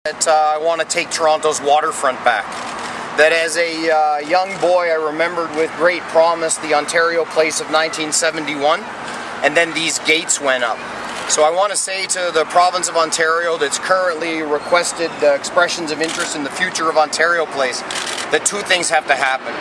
That I want to take Toronto's waterfront back. That as a young boy I remembered with great promise the Ontario Place of 1971, and then these gates went up. So I want to say to the province of Ontario that's currently requested expressions of interest in the future of Ontario Place, that two things have to happen.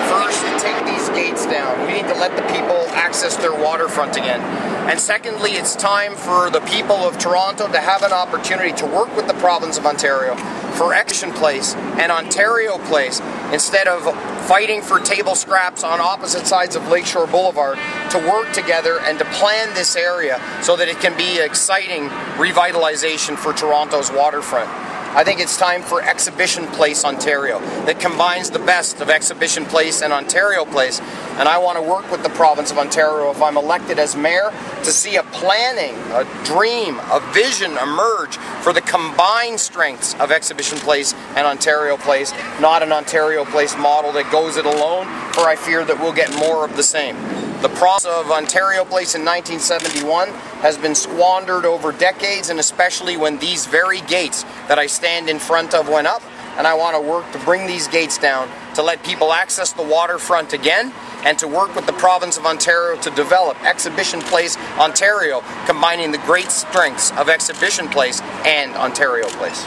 First, take these gates down. We need to let the people access their waterfront again. And secondly, it's time for the people of Toronto to have an opportunity to work with the province of Ontario for Exhibition Place and Ontario Place, instead of fighting for table scraps on opposite sides of Lakeshore Boulevard, to work together and to plan this area so that it can be exciting revitalization for Toronto's waterfront. I think it's time for Exhibition Place Ontario that combines the best of Exhibition Place and Ontario Place, and I want to work with the province of Ontario, if I'm elected as mayor, to see a planning, a dream, a vision emerge for the combined strengths of Exhibition Place and Ontario Place, not an Ontario Place model that goes it alone, for I fear that we'll get more of the same. The promise of Ontario Place in 1971 has been squandered over decades, and especially when these very gates that I stand in front of went up, and I want to work to bring these gates down to let people access the waterfront again, and to work with the province of Ontario to develop Exhibition Place Ontario, combining the great strengths of Exhibition Place and Ontario Place.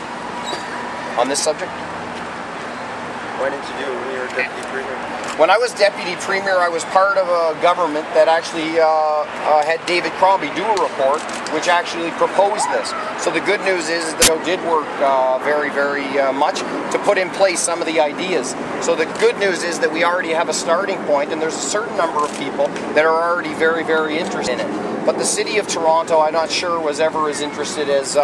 On this subject? Why didn't you do it when you were Deputy Premier? When I was Deputy Premier, I was part of a government that actually had David Crombie do a report which actually proposed this. So the good news is that it did work very much to put in place some of the ideas. So the good news is that we already have a starting point, and there's a certain number of people that are already very interested in it. But the City of Toronto, I'm not sure, was ever as interested as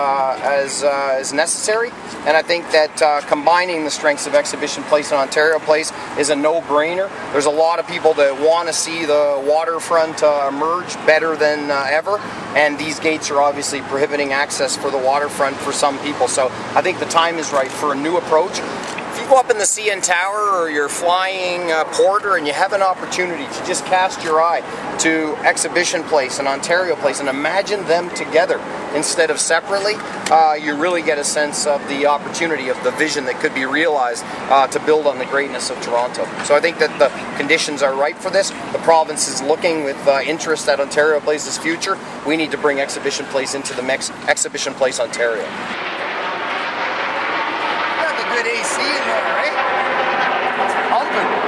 necessary. And I think that combining the strengths of Exhibition Place and Ontario Place is a no-brainer. There's a lot of people that want to see the waterfront emerge better than ever, and these gates are obviously prohibiting access for the waterfront for some people. So I think the time is right for a new approach. If you go up in the CN Tower, or you're flying Porter, and you have an opportunity to just cast your eye to Exhibition Place and Ontario Place and imagine them together instead of separately, you really get a sense of the opportunity, of the vision that could be realized to build on the greatness of Toronto. So I think that the conditions are right for this. The province is looking with interest at Ontario Place's future. We need to bring Exhibition Place into the mix. Exhibition Place Ontario. Got the good AC in there, right? It's pumping.